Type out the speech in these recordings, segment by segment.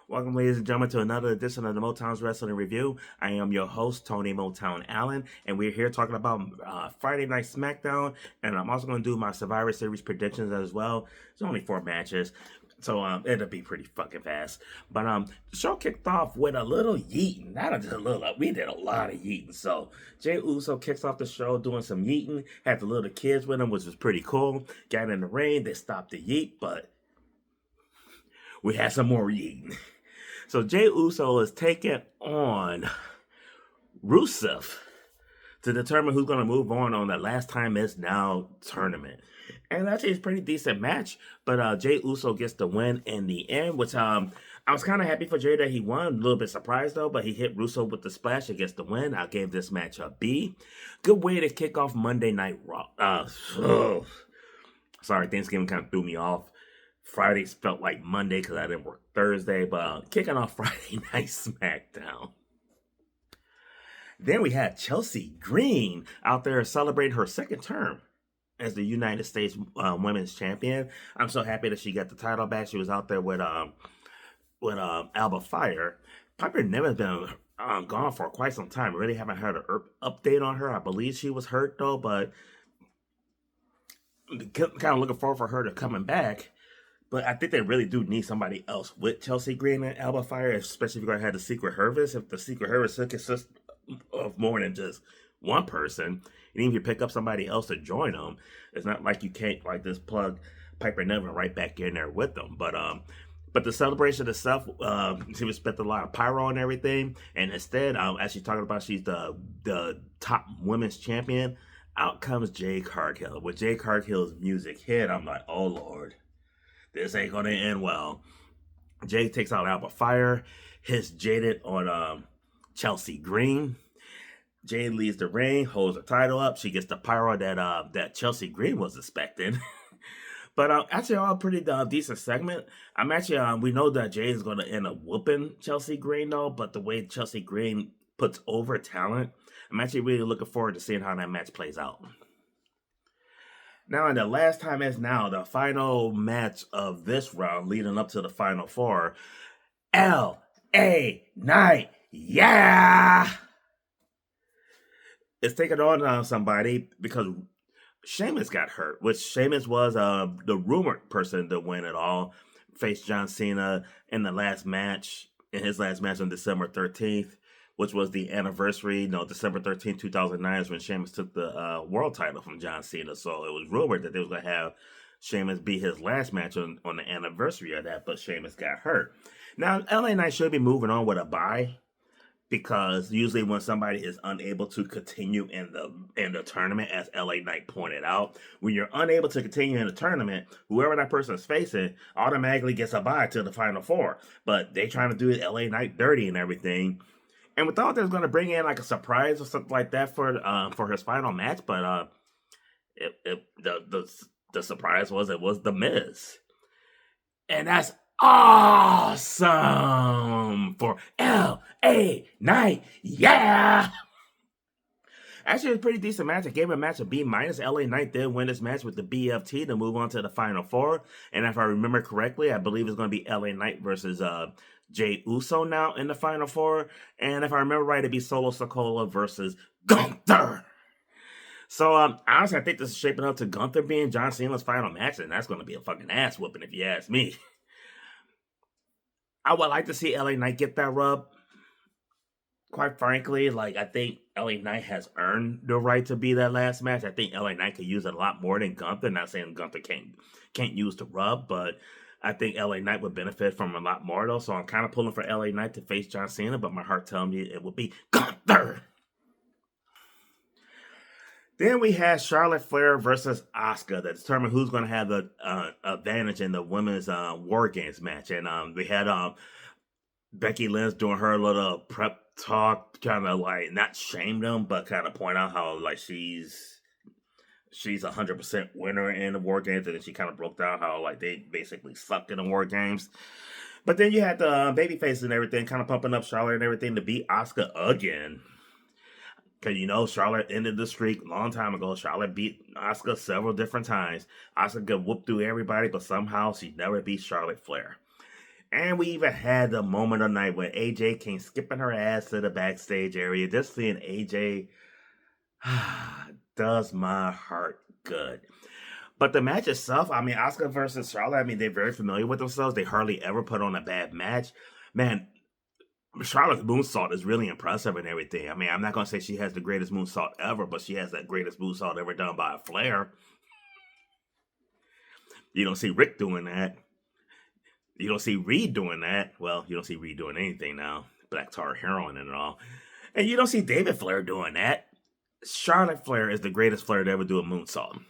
Welcome, ladies and gentlemen, to another edition of the Motown's Wrestling Review. I am your host, Tony Motown Allen, and we're here talking about Friday Night SmackDown, and I'm also going to do my Survivor Series predictions as well. It's only 4 matches, so it'll be pretty fucking fast. But the show kicked off with a little yeeting. Not just a little, we did a lot of yeeting. So Jey Uso kicks off the show doing some yeeting, had the little kids with him, which was pretty cool. Got in the ring, they stopped the yeet, but we had some more yeeting. So Jey Uso is taking on Rusev to determine who's going to move on the Last Time Is Now tournament. And actually, it's a pretty decent match, but Jey Uso gets the win in the end, which I was kind of happy for Jey that he won. A little bit surprised, though, but he hit Russo with the splash and gets the win. I gave this match a B. Good way to kick off Monday Night Raw. Sorry, Thanksgiving kind of threw me off. Fridays felt like Monday because I didn't work Thursday, but kicking off Friday Night SmackDown. Then we had Chelsea Green out there celebrating her second term as the United States Women's Champion. I'm so happy that she got the title back. She was out there with Alba Fire. Piper Niven's been gone for quite some time. Really haven't heard an update on her. I believe she was hurt though, but kind of looking forward for her to coming back. But I think they really do need somebody else with Chelsea Green and Alba Fire, especially if you're going to have the Secret Service. If the Secret Service consists of more than just one person, and even if you pick up somebody else to join them, it's not like you can't like just plug Piper Niven right back in there with them. But the celebration itself, she was spent a lot of pyro and everything, and instead, as she's talking about, she's the top women's champion. Out comes Jade Cargill. With Jade Cargill's music hit, I'm like, oh Lord. This ain't gonna end well. Jay takes out Alba Fire, hits Jaded on Chelsea Green. Jade leaves the ring, holds the title up. She gets the pyro that Chelsea Green was expecting. But actually, all pretty decent segment. I'm actually we know that Jay is gonna end up whooping Chelsea Green though, but the way Chelsea Green puts over talent, I'm actually really looking forward to seeing how that match plays out. Now, in the Last Time Is Now, the final match of this round leading up to the Final Four, L.A. Knight, yeah! It's taking on somebody because Sheamus got hurt, which Sheamus was the rumored person to win it all. Faced John Cena in his last match on December 13th. Which was the anniversary, December 13th, 2009 is when Sheamus took the world title from John Cena. So it was rumored that they was going to have Sheamus be his last match on the anniversary of that, but Sheamus got hurt. Now, LA Knight should be moving on with a bye because usually when somebody is unable to continue in the tournament, as LA Knight pointed out, when you're unable to continue in the tournament, whoever that person is facing automatically gets a bye to the Final Four. But they trying to do LA Knight dirty and everything. And we thought they was going to bring in like a surprise or something like that for his final match, but the surprise was it was The Miz, and that's awesome for L.A. Knight, yeah. Actually, it was a pretty decent match. I gave him a match of B-. LA Knight did win this match with the BFT to move on to the Final Four. And if I remember correctly, I believe it's going to be LA Knight versus Jey Uso now in the Final Four. And if I remember right, it'd be Solo Sikoa versus Gunther. So, honestly, I think this is shaping up to Gunther being John Cena's final match. And that's going to be a fucking ass whooping if you ask me. I would like to see LA Knight get that rub. Quite frankly, I think LA Knight has earned the right to be that last match. I think LA Knight could use it a lot more than Gunther. Not saying Gunther can't use the rub, but I think LA Knight would benefit from a lot more though. So I'm kind of pulling for LA Knight to face John Cena, but my heart telling me it would be Gunther. Then we had Charlotte Flair versus Asuka that determined who's going to have the advantage in the women's War Games match. And we had Becky Lynch doing her little prep talk, kind of not shame them, but kind of point out how she's 100% winner in the War Games, and then she kind of broke down how they basically sucked in the War Games. But then you had the babyface and everything kind of pumping up Charlotte and everything to beat Asuka again. Because, Charlotte ended the streak a long time ago. Charlotte beat Asuka several different times. Asuka could whoop through everybody, but somehow she never beat Charlotte Flair. And we even had the moment of the night when AJ came skipping her ass to the backstage area. Just seeing AJ does my heart good. But the match itself, I mean, Asuka versus Charlotte, I mean, they're very familiar with themselves. They hardly ever put on a bad match. Man, Charlotte's moonsault is really impressive and everything. I mean, I'm not going to say she has the greatest moonsault ever, but she has that greatest moonsault ever done by a Flair. You don't see Rick doing that. You don't see Reed doing that. Well, you don't see Reed doing anything now. Black Tar Heroin and all. And you don't see David Flair doing that. Charlotte Flair is the greatest Flair to ever do a moonsault.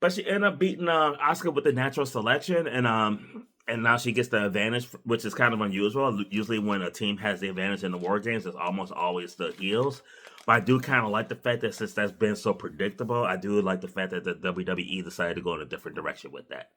But she ended up beating Asuka with the natural selection, and now she gets the advantage, which is kind of unusual. Usually when a team has the advantage in the War Games, it's almost always the heels. But I do kind of like the fact that since that's been so predictable, I do like the fact that the WWE decided to go in a different direction with that.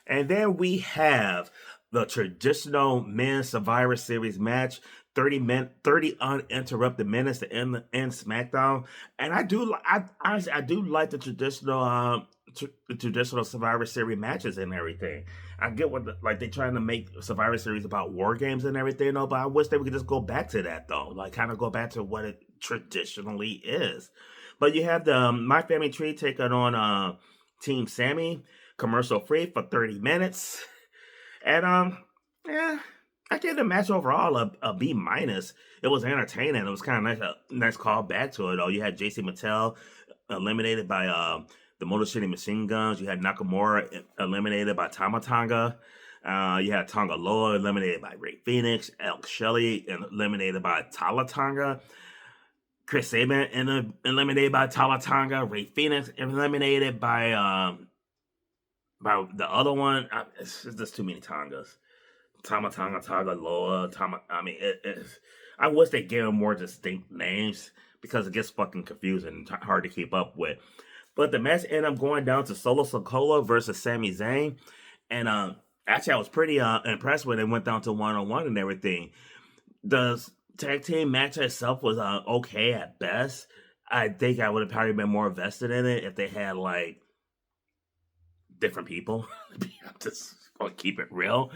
And then we have the traditional men's Survivor Series match, 30 uninterrupted minutes to end SmackDown. And I do like the traditional Survivor Series matches and everything. I get what they're trying to make Survivor Series about War Games and everything, but I wish they would just go back to that though, like kind of go back to what it traditionally is. But you have the My Family Tree taking on Team Sammy, commercial free for 30 minutes, and yeah. I gave the match overall a B minus. It was entertaining. It was kind of nice call back to it. Though you had JC Mattel eliminated by the Motor City Machine Guns. You had Nakamura eliminated by Tama Tonga. You had Tonga Loa eliminated by Ray Phoenix. Elk Shelley eliminated by Tala Tonga. Chris Sabin eliminated by Tala Tonga. Ray Phoenix eliminated by the other one. It's just too many Tongas. Tama Tonga Loa, I wish they gave them more distinct names because it gets fucking confusing and hard to keep up with. But the match ended up going down to Solo Sikoa versus Sami Zayn. And actually, I was pretty impressed when it went down to 1-on-1 and everything. The tag team match itself was okay at best. I think I would have probably been more invested in it if they had, like, different people. I'm just going to keep it real.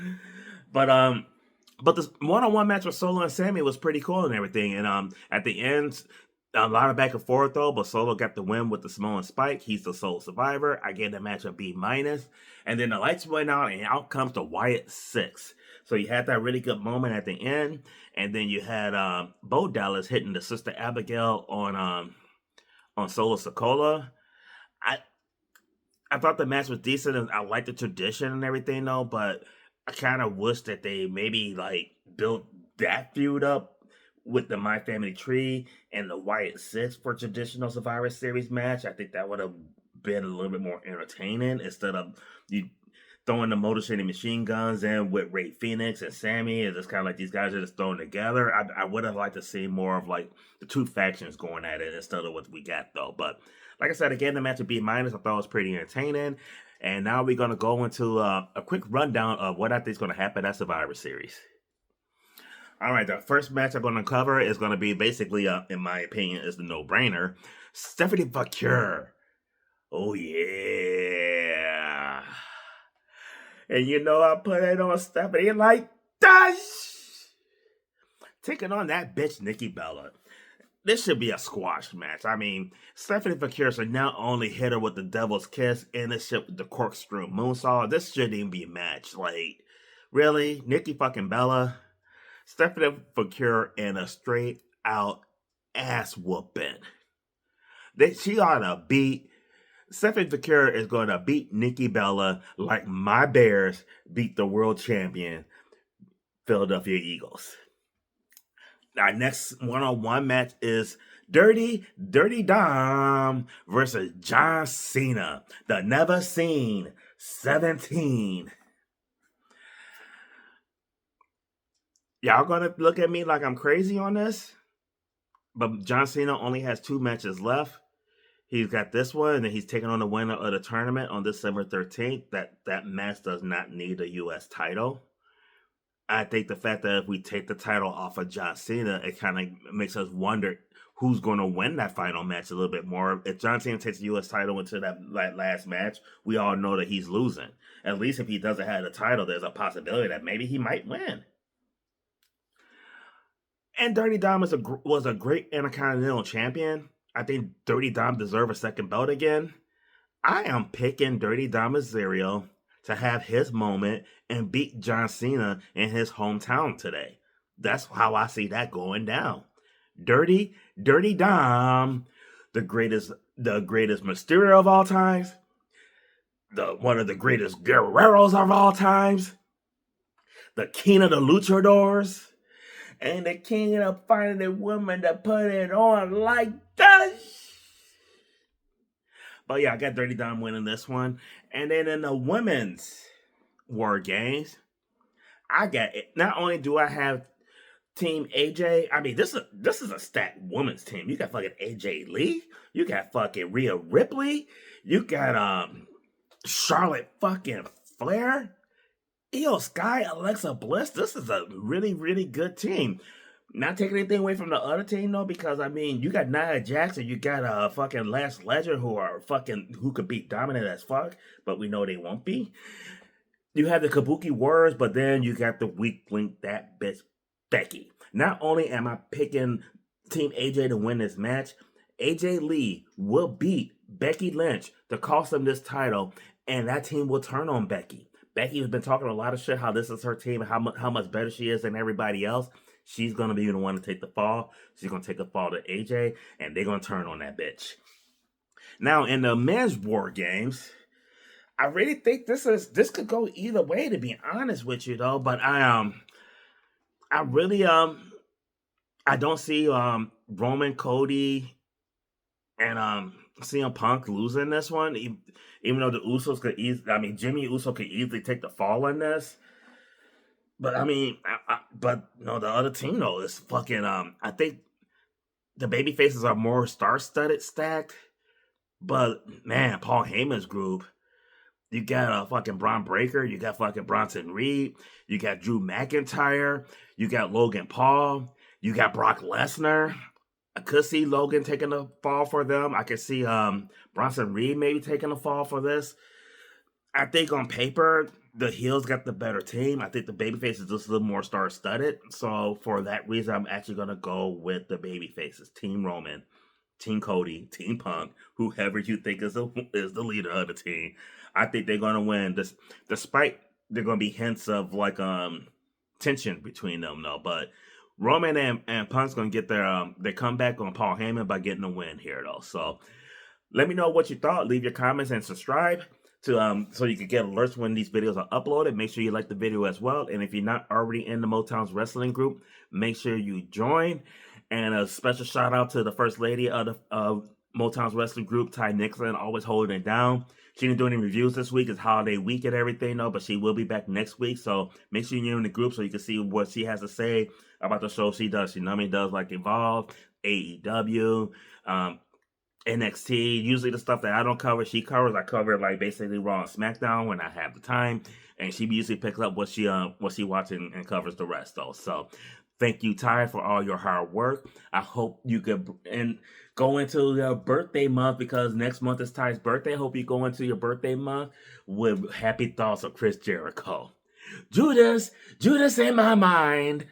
But the one-on-one match with Solo and Sammy was pretty cool and everything. And at the end, a lot of back and forth though, but Solo got the win with the Samoan Spike. He's the sole survivor. I gave the match a B minus. And then the lights went out and out comes the Wyatt 6. So you had that really good moment at the end. And then you had Bo Dallas hitting the Sister Abigail on Solo Sikoa. I thought the match was decent and I liked the tradition and everything though, but I kind of wish that they maybe like built that feud up with the My Family Tree and the Wyatt 6 for traditional Survivor Series match. I think that would have been a little bit more entertaining instead of you throwing the Motor City Machine Guns in with Ray Phoenix and Sammy. It's just kind of like these guys are just thrown together. I would have liked to see more of like the two factions going at it instead of what we got though. But like I said, again, the match would be minus. I thought it was pretty entertaining. And now we're going to go into a quick rundown of what I think is going to happen at Survivor Series. All right, the first match I'm going to cover is going to be basically, in my opinion, is the no-brainer. Stephanie Vaquer. Oh, yeah. And you know I put it on Stephanie like this. Taking on that bitch, Nikki Bella. This should be a squash match. I mean, Stephanie Vaquer should not only hit her with the Devil's Kiss and this shit with the corkscrew moonsault. This shouldn't even be a match. Like, really? Nikki fucking Bella? Stephanie Vaquer in a straight out ass whooping. She ought to beat. Stephanie Vaquer is going to beat Nikki Bella like my Bears beat the world champion Philadelphia Eagles. Our next one-on-one match is Dirty Dom versus John Cena, the Never Seen 17. Y'all gonna look at me like I'm crazy on this? But John Cena only has 2 matches left. He's got this one, and then he's taking on the winner of the tournament on December 13th. That match does not need a U.S. title. I think the fact that if we take the title off of John Cena, it kind of makes us wonder who's going to win that final match a little bit more. If John Cena takes the U.S. title into that last match, we all know that he's losing. at least if he doesn't have the title, there's a possibility that maybe he might win. And Dirty Dom was a great Intercontinental Champion. I think Dirty Dom deserves a second belt again. I am picking Dirty Dom Mysterio to have his moment and beat John Cena in his hometown today. That's how I see that going down. Dirty Dom, the greatest Mysterio of all times, one of the greatest Guerreros of all times, the king of the luchadors, and the king of finding a woman to put it on like that. But yeah, I got Dirty Dom winning this one. And then in the women's War Games, I got it. Not only do I have Team AJ, I mean, this is a stacked women's team. You got fucking AJ Lee. You got fucking Rhea Ripley. You got Charlotte fucking Flair. Io Sky, Alexa Bliss. This is a really, really good team. Not taking anything away from the other team though, because I mean, you got Nia Jax, you got fucking Lance Legend, who could be dominant as fuck, but we know they won't be. You have the Kabuki Warriors, but then you got the weak link, that bitch Becky. Not only am I picking Team AJ to win this match, AJ Lee will beat Becky Lynch to cost them this title, and that team will turn on Becky. Becky has been talking a lot of shit, how this is her team, and how much better she is than everybody else. She's going to be the one to take the fall. She's going to take the fall to AJ, and they're going to turn on that bitch. Now, in the men's War Games, I really think this could go either way, to be honest with you, though. But I don't see Roman, Cody, and CM Punk losing this one. Even though the Usos Jimmy Uso could easily take the fall in this. But I mean, but no, the other team though is fucking. I think the baby faces are more star-studded, stacked. But man, Paul Heyman's group. You got fucking Braun Breaker. You got fucking Bronson Reed. You got Drew McIntyre. You got Logan Paul. You got Brock Lesnar. I could see Logan taking the fall for them. I could see Bronson Reed maybe taking the fall for this. I think on paper, the heels got the better team. I think the babyface is just a little more star-studded. So for that reason, I'm actually going to go with the babyfaces. Team Roman, Team Cody, Team Punk, whoever you think is the leader of the team. I think they're going to win, despite there going to be hints of like tension between them, though. But Roman and Punk's going to get their comeback on Paul Heyman by getting a win here, though. So let me know what you thought. Leave your comments and subscribe to so you can get alerts when these videos are uploaded. Make sure you like the video as well. And if you're not already in the Motown's wrestling group, make sure you join. And a special shout out to the first lady of the Motown's wrestling group, Ty Nixon, always holding it down. She didn't do any reviews this week. It's holiday week and everything, though, but she will be back next week. So make sure you're in the group so you can see what she has to say about the show she does. She normally does like Evolve, AEW, NXT. Usually the stuff that I don't cover, she covers. I cover like basically Raw and SmackDown when I have the time, and she usually picks up what she watches and covers the rest, though. So thank you, Ty, for all your hard work. I hope you could go into your birthday month, because next month is Ty's birthday. I hope you go into your birthday month with happy thoughts of Chris Jericho. Judas in my mind.